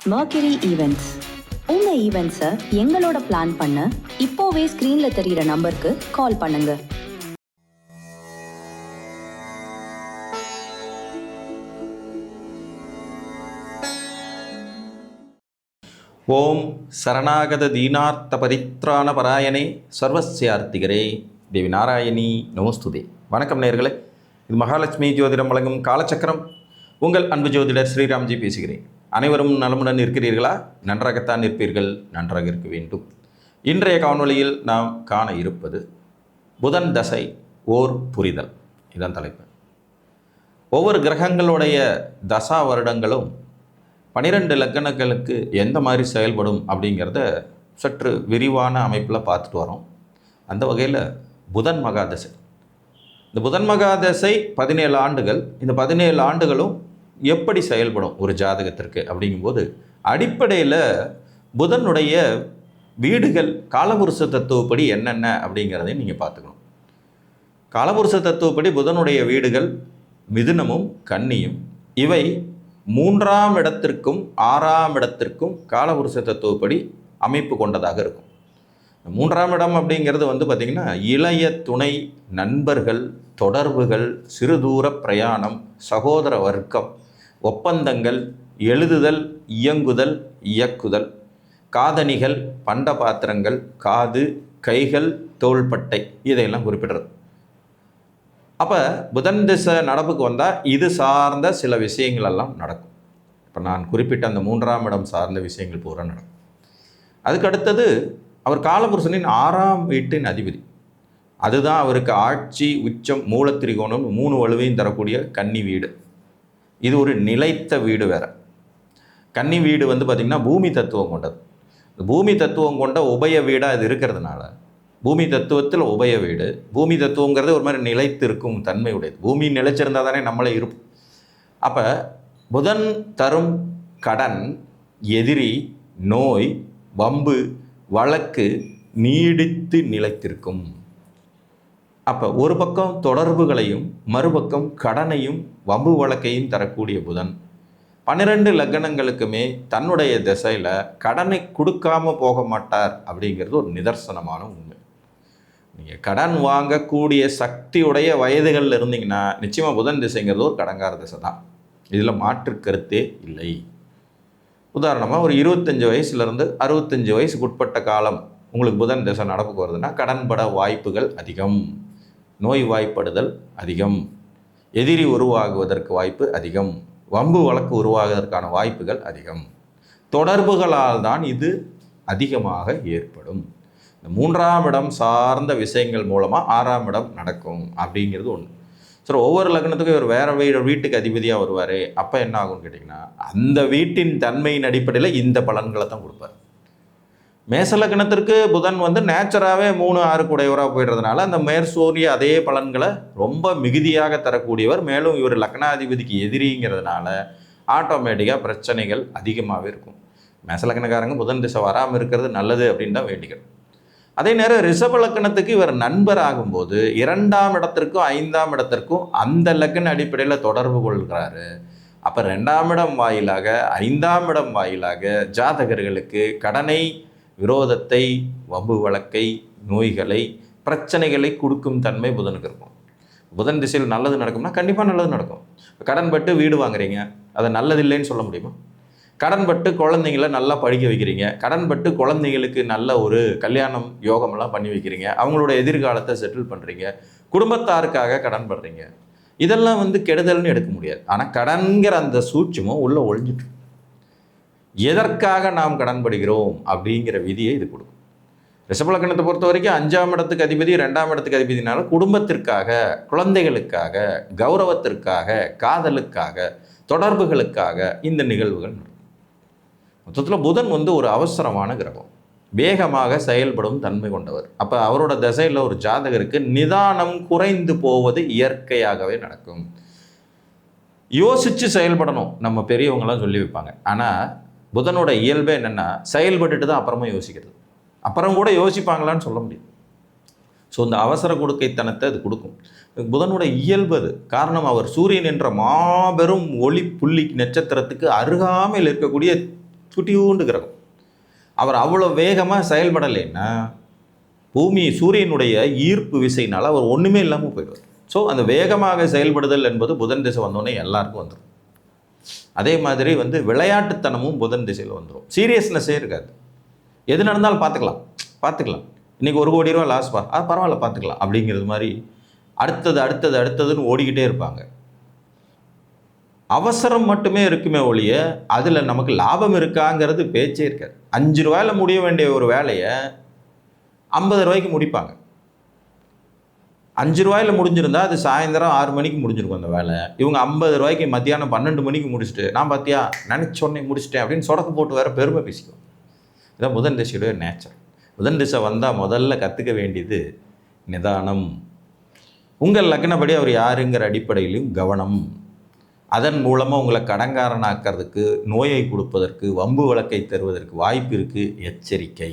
Mercury Events. உங்க ஈவெண்ட்ஸை எங்களோட plan பண்ண இப்போவே ஸ்க்ரீன்ல தெரியிற நம்பருக்கு கால் பண்ணுங்க. ஓம் சரணாகத தீனார்த்த பரித்ராண பராயணே சர்வஸ்யார்த்திகரே தேவி நாராயணி நமஸ்துதே. வணக்கம் நேயர்களே, இது மகாலட்சுமி ஜோதிடம் வழங்கும் காலச்சக்கரம். உங்கள் அன்பு ஜோதிடர் ஸ்ரீராம்ஜி பேசுகிறேன். அனைவரும் நலமுடன் இருக்கிறீர்களா? நன்றாகத்தான் இருப்பீர்கள், நன்றாக இருக்க வேண்டும். இன்றைய காணொளியில் நாம் காண இருப்பது புதன் தசை ஓர் புரிதல். இதான் தலைப்பு. ஒவ்வொரு கிரகங்களுடைய தசா வருடங்களும் 12 லக்னங்களுக்கு எந்த மாதிரி செயல்படும் அப்படிங்கிறத சற்று விரிவான அமைப்பில் பார்த்துட்டு வரோம். அந்த வகையில் புதன் மகாதசை, இந்த புதன் மகாதசை 17 ஆண்டுகள். இந்த 17 ஆண்டுகளும் எப்படி செயல்படும் ஒரு ஜாதகத்திற்கு அப்படிங்கும்போது, அடிப்படையில் புதனுடைய வீடுகள் காலபுருஷ தத்துவப்படி என்னென்ன அப்படிங்கிறதையும் நீங்கள் பார்த்துக்கணும். காலபுருஷ தத்துவப்படி புதனுடைய வீடுகள் மிதுனமும் கன்னியும். இவை 3ஆம் இடத்திற்கும் 6ஆம் இடத்திற்கும் காலபுருஷ தத்துவப்படி அமைப்பு கொண்டதாக இருக்கும். 3ஆம் இடம் அப்படிங்கிறது பார்த்திங்கன்னா இளைய துணை, நண்பர்கள், தொடர்புகள், சிறுதூர பிரயாணம், சகோதர வர்க்கம், ஒப்பந்தங்கள், எழுதுதல், இயங்குதல், இயக்குதல், காதணிகள், பண்ட பாத்திரங்கள், காது, கைகள், தோள்பட்டை, இதையெல்லாம் குறிப்பிடுறது. அப்போ புதன் திசை நடப்புக்கு வந்தால் இது சார்ந்த சில விஷயங்கள் எல்லாம் நடக்கும். இப்போ நான் குறிப்பிட்ட அந்த 3ஆம் இடம் சார்ந்த விஷயங்கள் பூரா நடக்கும். அதுக்கு அடுத்தது அவர் காலபுருஷனின் 6ஆம் வீட்டின் அதிபதி. அதுதான் அவருக்கு ஆட்சி, உச்சம், மூலத்திரிகோணம் 3 வலுவையும் தரக்கூடிய கன்னி வீடு. இது ஒரு நிலைத்த வீடு வேறு. கன்னி வீடு பார்த்திங்கன்னா பூமி தத்துவம் கொண்டது. பூமி தத்துவம் கொண்ட உபய வீடாக இது இருக்கிறதுனால பூமி தத்துவத்தில் உபய வீடு. பூமி தத்துவங்கிறது ஒரு மாதிரி நிலைத்து இருக்கும் தன்மை உடையது. பூமி நிலைச்சிருந்தால் தானே நம்மளே இருப்போம். அப்போ புதன் தரும் கடன், எதிரி, நோய், வம்பு, வழக்கு நீடித்து நிலைத்திருக்கும். அப்போ ஒரு பக்கம் தொடர்புகளையும் மறுபக்கம் கடனையும் வம்பு வழக்கையும் தரக்கூடிய புதன் 12 லக்னங்களுக்குமே தன்னுடைய திசையில் கடனை கொடுக்காம போக மாட்டார் அப்படிங்கிறது ஒரு நிதர்சனமான உண்மை. நீங்கள் கடன் வாங்கக்கூடிய சக்தியுடைய வயதுகளில் இருந்தீங்கன்னா நிச்சயமாக புதன் திசைங்கிறது ஒரு கடங்கார திசை தான். இதில் மாற்று கருத்தே இல்லை. உதாரணமாக ஒரு 25 வயசுலேருந்து 65 வயசுக்கு உட்பட்ட காலம் உங்களுக்கு புதன் திசை நடப்புக்கு வருதுன்னா கடன்பட வாய்ப்புகள் அதிகம், நோய் வாய்ப்படுதல் அதிகம், எதிரி உருவாகுவதற்கு வாய்ப்பு அதிகம், வம்பு வழக்கு உருவாகுவதற்கான வாய்ப்புகள் அதிகம். தொடர்புகளால் தான் இது அதிகமாக ஏற்படும். இந்த 3ஆம் இடம் சார்ந்த விஷயங்கள் மூலமாக 6ஆம் இடம் நடக்கும் அப்படிங்கிறது ஒன்று. சரி, ஒவ்வொரு லக்னத்துக்கும் இவர் வேறு வீட்டுக்கு அதிபதியாக வருவார். அப்போ என்ன ஆகும்னு கேட்டிங்கன்னா, அந்த வீட்டின் தன்மையின் அடிப்படையில் இந்த பலன்களை தான் கொடுப்பார். மேச லக்னத்திற்கு புதன் நேச்சராகவே 3, 6 கூடையவராக போயிடுறதுனால அந்த மேற்சூரிய அதே பலன்களை ரொம்ப மிகுதியாக தரக்கூடியவர். மேலும் இவர் லக்னாதிபதிக்கு எதிரிங்கிறதுனால ஆட்டோமேட்டிக்காக பிரச்சனைகள் அதிகமாகவே இருக்கும். மேச லக்னக்காரங்க புதன் திசை வராமல் இருக்கிறது நல்லது அப்படின்னு தான் வேண்டிகள். அதே நேரம் ரிஷப லக்னத்துக்கு இவர் நண்பர் ஆகும்போது 2ஆம் இடத்திற்கும் 5ஆம் இடத்திற்கும் அந்த லக்ன அடிப்படையில் தொடர்பு கொள்கிறாரு. அப்போ 2ஆம் இடம் வாயிலாக 5ஆம் இடம் வாயிலாக ஜாதகர்களுக்கு கடனை, விரோதத்தை, வம்பு வழக்கை, நோய்களை, பிரச்சனைகளை கொடுக்கும் தன்மை புதனுக்கு இருக்கும். புதன் திசையில் நல்லது நடக்கும்னா கண்டிப்பாக நல்லது நடக்கும். கடன் பட்டு வீடு வாங்குறீங்க, அதை நல்லது இல்லைன்னு சொல்ல முடியுமா? கடன் பட்டு குழந்தைங்கள நல்லா படிக்க வைக்கிறீங்க, கடன் பட்டு குழந்தைங்களுக்கு நல்ல ஒரு கல்யாணம் யோகமெல்லாம் பண்ணி வைக்கிறீங்க, அவங்களோட எதிர்காலத்தை செட்டில் பண்ணுறீங்க, குடும்பத்தாருக்காக கடன் படுறீங்க. இதெல்லாம் கெடுதல்னு எடுக்க முடியாது. ஆனால் கடன்கிற அந்த சூட்சமும் உள்ளே ஒழிஞ்சிட்டு எதற்காக நாம் கடன்படுகிறோம் அப்படிங்கிற விதியை இது கொடுக்கும். ரிஷபலக்கணத்தை பொறுத்த வரைக்கும் 5ஆம் இடத்துக்கு அதிபதி 2ஆம் இடத்துக்கு அதிபதினால குடும்பத்திற்காக, குழந்தைகளுக்காக, கௌரவத்திற்காக, காதலுக்காக, தொடர்புகளுக்காக இந்த நிகழ்வுகள் நடக்கும். மொத்தத்தில் புதன் ஒரு அவசரமான கிரகம், வேகமாக செயல்படும் தன்மை கொண்டவர். அப்போ அவரோட திசையில் ஒரு ஜாதகருக்கு நிதானம் குறைந்து போவது இயற்கையாகவே நடக்கும். யோசித்து செயல்படணும் நம்ம பெரியவங்களாம் சொல்லி வைப்பாங்க. ஆனால் புதனோட இயல்பே என்னென்னா செயல்பட்டுட்டு தான் அப்புறமா யோசிக்கிறது. அப்புறம் கூட யோசிப்பாங்களான்னு சொல்ல முடியும். ஸோ இந்த அவசர கொடுக்கைத்தனத்தை அது கொடுக்கும். புதனோட இயல்பு அது. காரணம், அவர் சூரியன் என்ற மாபெரும் ஒளி புள்ளி நட்சத்திரத்துக்கு அருகாமையில் இருக்கக்கூடிய குட்டியூண்டு கிரகம். அவர் அவ்வளோ வேகமாக செயல்படலைன்னா பூமி சூரியனுடைய ஈர்ப்பு விசையினால் அவர் ஒன்றுமே இல்லாமல் போயிடுவார். ஸோ அந்த வேகமாக செயல்படுதல் என்பது புதன் திசை வந்தோடனே எல்லாருக்கும் வந்துடும். அதே மாதிரி விளையாட்டுத்தனமும் புதன் திசையில் வந்துடும். சீரியஸ்னஸே இருக்காது. எது நடந்தாலும் பார்த்துக்கலாம் இன்றைக்கி 1 கோடி ரூபா லாஸ்பா, பரவாயில்ல பார்த்துக்கலாம் அப்படிங்கிறது மாதிரி அடுத்ததுன்னு ஓடிக்கிட்டே இருப்பாங்க. அவசரம் மட்டுமே இருக்குமே ஒழிய அதில் நமக்கு லாபம் இருக்காங்கிறது பேச்சே இருக்காது. 5 ரூபாயில் முடிய வேண்டிய ஒரு வேலையை 50 ரூபாய்க்கு முடிப்பாங்க. 5 ரூபாயில் முடிஞ்சிருந்தா அது சாயந்தரம் 6 மணிக்கு முடிஞ்சிருக்கும் அந்த வேலை. இவங்க 50 ரூபாய்க்கு மத்தியானம் 12 மணிக்கு முடிச்சுட்டு நான் பார்த்தியா நினச்சோடனே முடிச்சிட்டேன் அப்படின்னு சொடக்கு போட்டு வேறு பெருமை பேசிக்குவோம். இதான் புதன் திசையுடைய நேச்சர். புதன் திசை வந்தால் முதல்ல கற்றுக்க வேண்டியது நிதானம். உங்கள் லக்னப்படி அவர் யாருங்கிற அடிப்படையிலும் கவனம். அதன் மூலமாக உங்களை கடன்காரனாக்கிறதுக்கு, நோயை கொடுப்பதற்கு, வம்பு வழக்கை தருவதற்கு வாய்ப்பு இருக்குது. எச்சரிக்கை.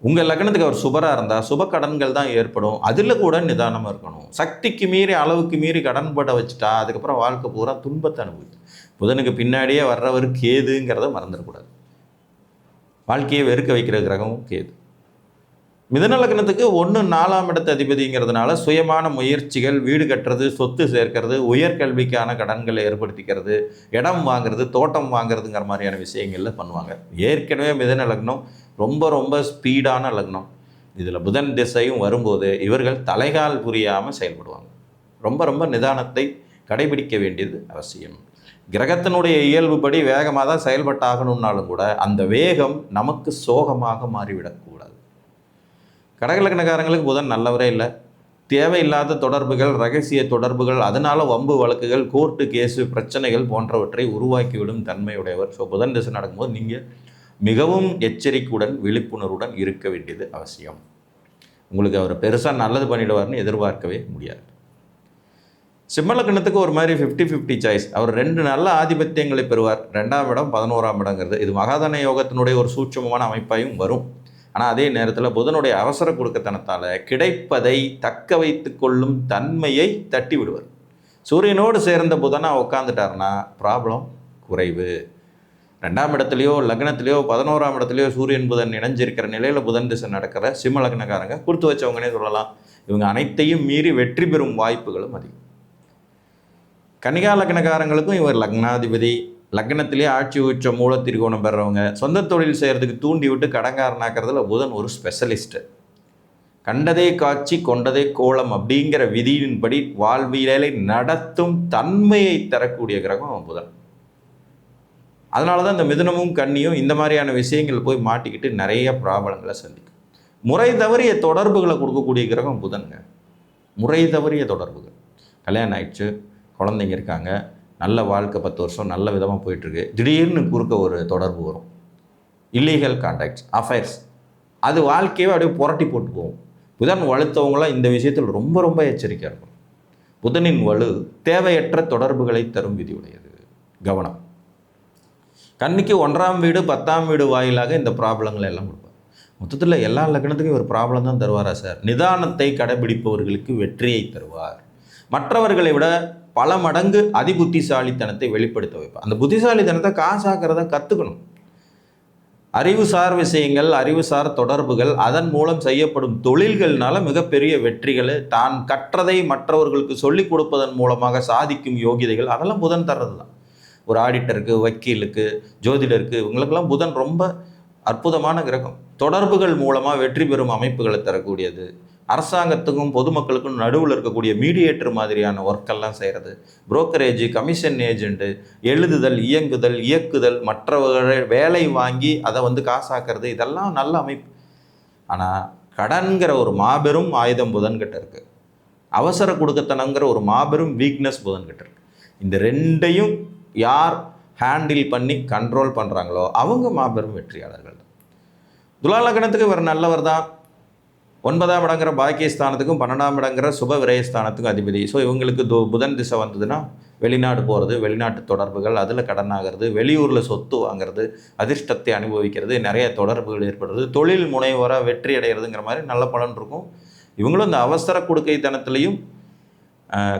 உங்கள் லக்னத்துக்கு அவர் சுபராக இருந்தால் சுப கடன்கள் தான் ஏற்படும். அதில் கூட நிதானமாக இருக்கணும். சக்திக்கு மீறி அளவுக்கு மீறி கடன் பட வச்சுட்டா அதுக்கப்புறம் வாழ்க்கை பூரா துன்பத்தை அனுபவிக்கும். புதனுக்கு பின்னாடியே வர்றவர் கேதுங்கிறத மறந்துடக்கூடாது. வாழ்க்கையை வெறுக்க வைக்கிற கிரகமும் கேது. மிதுன லக்னத்துக்கு 1 4ஆம் இடத்து அதிபதிங்கிறதுனால சுயமான முயற்சிகள், வீடு கட்டுறது, சொத்து சேர்க்கிறது, உயர்கல்விக்கான கடன்களை ஏற்படுத்திக்கிறது, இடம் வாங்குறது, தோட்டம் வாங்குறதுங்கிற மாதிரியான விஷயங்களில் பண்ணுவாங்க. ஏற்கனவே மிதுன லக்னம் ரொம்ப ஸ்பீடான லக்னம். இதில் புதன் திசையும் வரும்போது இவர்கள் தலைகால் புரியாமல் செயல்படுவாங்க. ரொம்ப நிதானத்தை கடைபிடிக்க வேண்டியது அவசியம். கிரகத்தினுடைய இயல்புப்படி வேகமாக தான் செயல்பட்டாகணும்னாலும் கூட அந்த வேகம் நமக்கு சோகமாக மாறிவிடக்கூடாது. கடகலக்னக்காரங்களுக்கு புதன் நல்லவரே இல்லை. தேவையில்லாத தொடர்புகள், ரகசிய தொடர்புகள், அதனால் வம்பு வழக்குகள், கோர்ட்டு கேஸு பிரச்சனைகள் போன்றவற்றை உருவாக்கிவிடும் தன்மையுடையவர். ஸோ புதன் திசை நடக்கும்போது நீங்கள் மிகவும் எச்சரிக்கையுடன் விழிப்புணர்வுடன் இருக்க வேண்டியது அவசியம். உங்களுக்கு அவர் பெருசாக நல்லது பண்ணிடுவார்னு எதிர்பார்க்கவே முடியாது. சிம்ம லக்னத்துக்கு ஒரு மாதிரி 50-50 சாய்ஸ். அவர் 2 நல்ல ஆதிபத்தியங்களை பெறுவார். 2ஆம் இடம் 11ஆம் இடங்கிறது இது மகாதன யோகத்தினுடைய ஒரு சூட்சமமான அமைப்பாயும் வரும். ஆனால் அதே நேரத்தில் புதனுடைய அவசர கொடுக்கத்தனத்தால் கிடைப்பதை தக்க வைத்து கொள்ளும் தன்மையை தட்டி விடுவார். சூரியனோடு சேர்ந்த புதனாக உட்காந்துட்டார்னா ப்ராப்ளம் குறைவு. 2ஆம் இடத்துலையோ லக்னத்திலையோ 11ஆம் இடத்துலையோ சூரியன் புதன் இணைஞ்சிருக்கிற நிலையில் புதன் திசை நடக்கிற சிம்ம லக்னக்காரங்க கொடுத்து வச்சவங்கன்னே சொல்லலாம். இவங்க அனைத்தையும் மீறி வெற்றி பெறும் வாய்ப்புகளும் அதிகம். கன்னிகா லக்னக்காரங்களுக்கும் இவர் லக்னாதிபதி. லக்னத்திலே ஆட்சி உச்ச மூல திரிகோணம் பெறவங்க. சொந்த தொழில் செய்கிறதுக்கு தூண்டி விட்டு கடன்காரனாக்கிறதுல புதன் ஒரு ஸ்பெஷலிஸ்ட்டு. கண்டதே காட்சி கொண்டதே கோலம் அப்படிங்கிற விதியின்படி வாழ்வியலை நடத்தும் தன்மையை தரக்கூடிய கிரகம் புதன். அதனால தான் இந்த மிதுனமும் கன்னியும் இந்த மாதிரியான விஷயங்கள் போய் மாட்டிக்கிட்டு நிறைய ப்ராப்ளங்களை சந்திக்கும். முறை தவறிய தொடர்புகளை கொடுக்கக்கூடிய கிரகம் புதனுங்க. முறை தவறிய தொடர்புகள். கல்யாணம் ஆயிடுச்சு, குழந்தைங்க இருக்காங்க, நல்ல வாழ்க்கை 10 வருஷம் நல்ல விதமாக போயிட்டுருக்கு, திடீர்னு குறுக்க ஒரு தொடர்பு வரும். இல்லீகல் கான்டாக்ட்ஸ், அஃபேர்ஸ், அது வாழ்க்கையை அப்படியே புரட்டி போட்டு போகும். புதன் வலுத்தவங்களாம் இந்த விஷயத்தில் ரொம்ப எச்சரிக்கையாக இருக்கும். புதனின் வலு தேவையற்ற தொடர்புகளை தரும் விதியுடையது. கவனம். கன்னிக்கு 1ஆம் வீடு 10ஆம் வீடு வாயிலாக இந்த ப்ராப்ளங்களை எல்லாம் கொடுப்பார். மொத்தத்தில் எல்லா லக்னத்துக்கும் ஒரு ப்ராப்ளம் தான் தருவாரா சார்? நிதானத்தை கடைபிடிப்பவர்களுக்கு வெற்றியை தருவார். மற்றவர்களை விட பல மடங்கு அதிபுத்திசாலித்தனத்தை வெளிப்படுத்த வைப்பார். அந்த புத்திசாலித்தனத்தை காசாக்கிறத கற்றுக்கணும். அறிவுசார் விஷயங்கள், அறிவுசார் தொடர்புகள், அதன் மூலம் செய்யப்படும் தொழில்கள்னால மிகப்பெரிய வெற்றிகளை தான் கற்றதை மற்றவர்களுக்கு சொல்லிக் கொடுப்பதன் மூலமாக சாதிக்கும் யோகிதைகள் அதெல்லாம் புதன் தர்றது தான். ஒரு ஆடிட்டருக்கு, வக்கீலுக்கு, ஜோதிடருக்கு, இவங்களுக்கெல்லாம் புதன் ரொம்ப அற்புதமான கிரகம். தொடர்புகள் மூலமாக வெற்றி பெறும் அமைப்புகளை தரக்கூடியது. அரசாங்கத்துக்கும் பொதுமக்களுக்கும் நடுவில் இருக்கக்கூடிய மீடியேட்டர் மாதிரியான ஒர்க்கெல்லாம் செய்கிறது. புரோக்கரேஜ், கமிஷன் ஏஜெண்ட்டு, எழுதுதல், இயக்குதல், மற்றவர்கள் வேலை வாங்கி அதை காசாக்கிறது, இதெல்லாம் நல்ல அமைப்பு. ஆனால் கடன்கிற ஒரு மாபெரும் ஆயுதம் புதன்கிட்ட இருக்குது. அவசர கொடுக்கத்தனங்கிற ஒரு மாபெரும் வீக்னஸ் புதன்கிட்ட இருக்குது. இந்த 2ஐயும் யார் ஹேண்டில் பண்ணி கண்ட்ரோல் பண்ணுறாங்களோ அவங்க மாபெரும் வெற்றியாளர்கள் தான். துலா லக்னத்துக்கு இவர் நல்லவர் தான். 9ஆம் இடங்கிற பாக்கியஸ்தானத்துக்கும் 12ஆம் இடங்கிற சுப விரயஸ்தானத்துக்கும் அதிபதி. ஸோ இவங்களுக்கு புதன் திசை வந்ததுன்னா வெளிநாடு போகிறது, வெளிநாட்டு தொடர்புகள், அதில் கடன் ஆகிறது, வெளியூரில் சொத்து வாங்கிறது, அதிர்ஷ்டத்தை அனுபவிக்கிறது, நிறைய தொடர்புகள் ஏற்படுறது, தொழில் முனைவராக வெற்றி அடைகிறதுங்கிற மாதிரி நல்ல பலன் இருக்கும். இவங்களும் இந்த அவசர கொடுக்கைத்தனத்திலையும்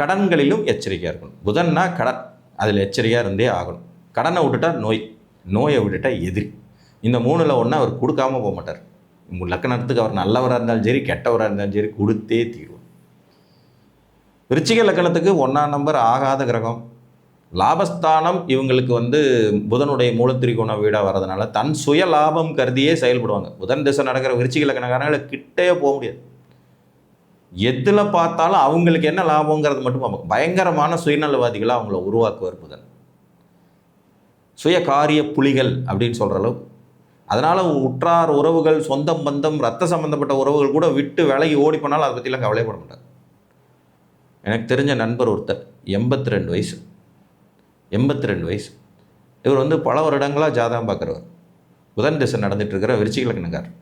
கடன்களிலும் எச்சரிக்கையாக இருக்கணும். புதன்னா கடன், அதில் எச்சரிக்கையாக இருந்தே ஆகணும். கடனை விட்டுட்டா நோய். நோயை விட்டுட்டா எதிரி. இந்த 3ல் ஒன்று அவர் கொடுக்காம போக மாட்டார். லக்கணத்துக்கு அவர் நல்லவராக இருந்தாலும் சரி, கெட்டவராக இருந்தாலும் சரி, கொடுத்தே தீர்வார். விருச்சிக லக்கணத்துக்கு 1ஆம் நம்பர் ஆகாத கிரகம். லாபஸ்தானம் இவங்களுக்கு புதனுடைய மூலத்திரிகோண வீடாக வர்றதுனால தன் சுய லாபம் கருதியே செயல்படுவாங்க. புதன் திசை நடக்கிற விருச்சிக லக்கணக்காரங்களை கிட்டே போக முடியாது. எதில் பார்த்தாலும் அவங்களுக்கு என்ன லாபங்கிறது மட்டும் பார்ப்பாங்க. பயங்கரமான சுயநலவாதிகளாக அவங்கள உருவாக்குவார் புதன். சுய காரிய புலிகள் அப்படின்னு சொல்கிற அளவு. அதனால் உற்றார் உறவுகள், சொந்தம் பந்தம், ரத்த சம்பந்தப்பட்ட உறவுகள் கூட விட்டு விலகி ஓடி போனாலும் அதை பற்றிலாம் கவலைப்பட மாட்டார். எனக்கு தெரிஞ்ச நண்பர் ஒருத்தர் 82 வயசு. 82 வயசு. இவர் பல வருடங்களாக ஜாதகம் பார்க்குறவர். புதன் திசை நடந்துட்டு இருக்கிற விருச்சிக லக்னக்காரர்.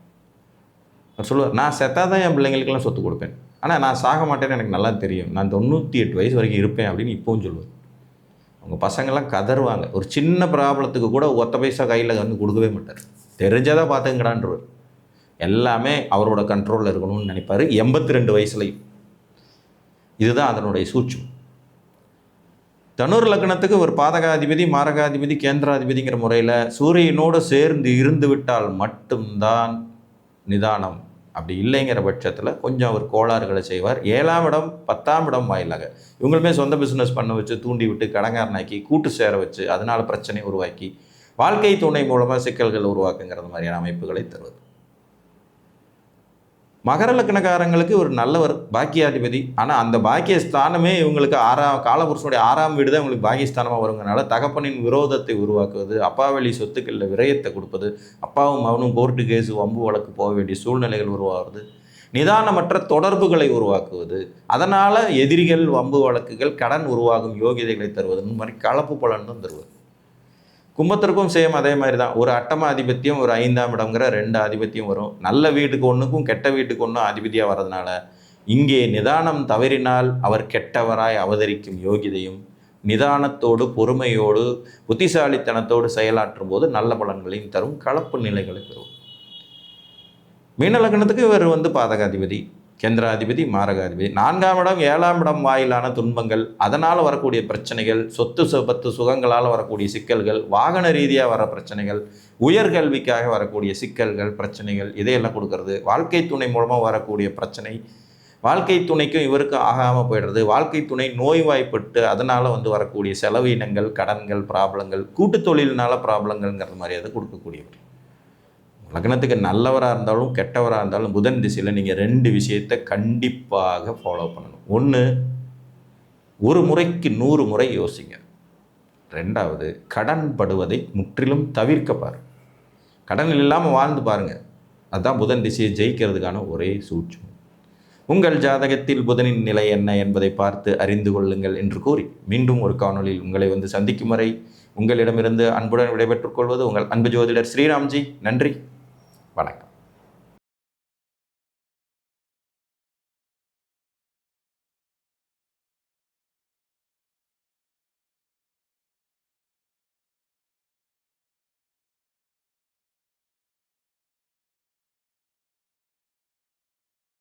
அவர் சொல்லுவார், நான் செத்தாதான் என் பிள்ளைங்களுக்கெல்லாம் சொத்து கொடுப்பேன், ஆனால் நான் சாக மாட்டேன்னு எனக்கு நல்லா தெரியும், நான் 98 வயசு வரைக்கும் இருப்பேன் அப்படின்னு இப்போவும் சொல்லுவார். அவங்க பசங்கள்லாம் கதறுவாங்க. ஒரு சின்ன ப்ராப்ளத்துக்கு கூட ஒத்த பைசா கையில் கொடுக்கவே மாட்டார். தெரிஞ்சதாக பார்த்துங்கடான்றவர். எல்லாமே அவரோட கண்ட்ரோலில் இருக்கணும்னு நினைப்பார் 82 வயசுலையும். இதுதான் அதனுடைய சூட்சம். தனுர் லக்னத்துக்கு ஒரு பாதகாதிபதி, மாரகாதிபதி, கேந்திராதிபதிங்கிற முறையில் சூரியனோடு சேர்ந்து இருந்து விட்டால் மட்டும்தான் நிதானம். அப்படி இல்லைங்கிற பட்சத்தில் கொஞ்சம் அவர் கோளாறுகளை செய்வார். 7ஆம் இடம் 10ஆம் இடம் வாயிலாக இவங்களுமே சொந்த பிஸ்னஸ் பண்ண வச்சு தூண்டி விட்டு கடங்காரனாக்கி கூட்டு சேர வச்சு அதனால் பிரச்சனை உருவாக்கி வாழ்க்கை துணை மூலமாக சிக்கல்கள் உருவாக்குங்கிறது மாதிரியான அமைப்புகளை தருவது. மகர லக்னக்காரங்களுக்கு ஒரு நல்லவர் பாக்கியாதிபதி. ஆனால் அந்த பாக்கியஸ்தானமே இவங்களுக்கு காலபுருஷனுடைய 6ஆம் வீடு தான் இவங்களுக்கு பாக்கியஸ்தானமாக வருங்கனால தகப்பனின் விரோதத்தை உருவாக்குவது, அப்பா வழி சொத்துக்களில் விரயத்தை கொடுப்பது, அப்பாவும் அவனும் கோர்ட்டு கேஸு வம்பு வழக்கு போக வேண்டிய சூழ்நிலைகள் உருவாகுது, நிதானமற்ற தொடர்புகளை உருவாக்குவது, அதனால் எதிரிகள், வம்பு வழக்குகள், கடன் உருவாகும் யோகிதைகளை தருவது, இந்த மாதிரி கலப்பு பலன் தான் தருவது. கும்பத்திற்கும் சேம் அதே மாதிரி தான். ஒரு அட்டம ஆதிபத்தியம், ஒரு 5ஆம் இடம்ங்கிற 2 ஆதிபத்தியம் வரும். நல்ல வீட்டுக்கு ஒன்றுக்கும் கெட்ட வீட்டுக்கு ஒன்றும் ஆதிபதியாக வர்றதுனால இங்கே நிதானம் தவறினால் அவர் கெட்டவராய் அவதரிக்கும் யோகிதையும், நிதானத்தோடு பொறுமையோடு புத்திசாலித்தனத்தோடு செயலாற்றும் போது நல்ல பலன்களையும் தரும் கலப்பு நிலைகளை பெறும். மீன லக்னத்துக்கு இவர் பாதகாதிபதி, கேந்திராதிபதி, மாரகாதிபதி. 4ஆம் இடம் 7ஆம் இடம் வாயிலான துன்பங்கள், அதனால் வரக்கூடிய பிரச்சனைகள், சொத்து பத்து சுகங்களால் வரக்கூடிய சிக்கல்கள், வாகன ரீதியாக வர பிரச்சனைகள், உயர்கல்விக்காக வரக்கூடிய சிக்கல்கள், பிரச்சனைகள், இதையெல்லாம் கொடுக்கறது. வாழ்க்கை துணை மூலமாக வரக்கூடிய பிரச்சனை, வாழ்க்கை துணைக்கும் இவருக்கும் ஆகாமல் போயிடுறது, வாழ்க்கை துணை நோய்வாய்ப்பட்டு அதனால் வரக்கூடிய செலவினங்கள், கடன்கள், ப்ராப்ளங்கள், கூட்டு தொழிலினால ப்ராப்ளங்கள்ங்கிற மாதிரி அதை கொடுக்கக்கூடியவர். லக்னத்துக்கு நல்லவராக இருந்தாலும் கெட்டவராக இருந்தாலும் புதன் திசையில் நீங்கள் 2 விஷயத்தை கண்டிப்பாக ஃபாலோ பண்ணணும். ஒன்று, ஒரு முறைக்கு 100 முறை யோசிங்க. 2வது, கடன் படுவதை முற்றிலும் தவிர்க்க பாருங்கள். கடன் இல்லாமல் வாழ்ந்து பாருங்கள். அதுதான் புதன் திசையை ஜெயிக்கிறதுக்கான ஒரே சூட்சம். உங்கள் ஜாதகத்தில் புதனின் நிலை என்ன என்பதை பார்த்து அறிந்து கொள்ளுங்கள் என்று கூறி மீண்டும் ஒரு காணொளியில் உங்களை சந்திக்கும் வரை உங்களிடமிருந்து அன்புடன் விடைபெற்றுக் கொள்வது உங்கள் அன்பு ஜோதிடர் ஸ்ரீராம்ஜி. நன்றி, வணக்கம்.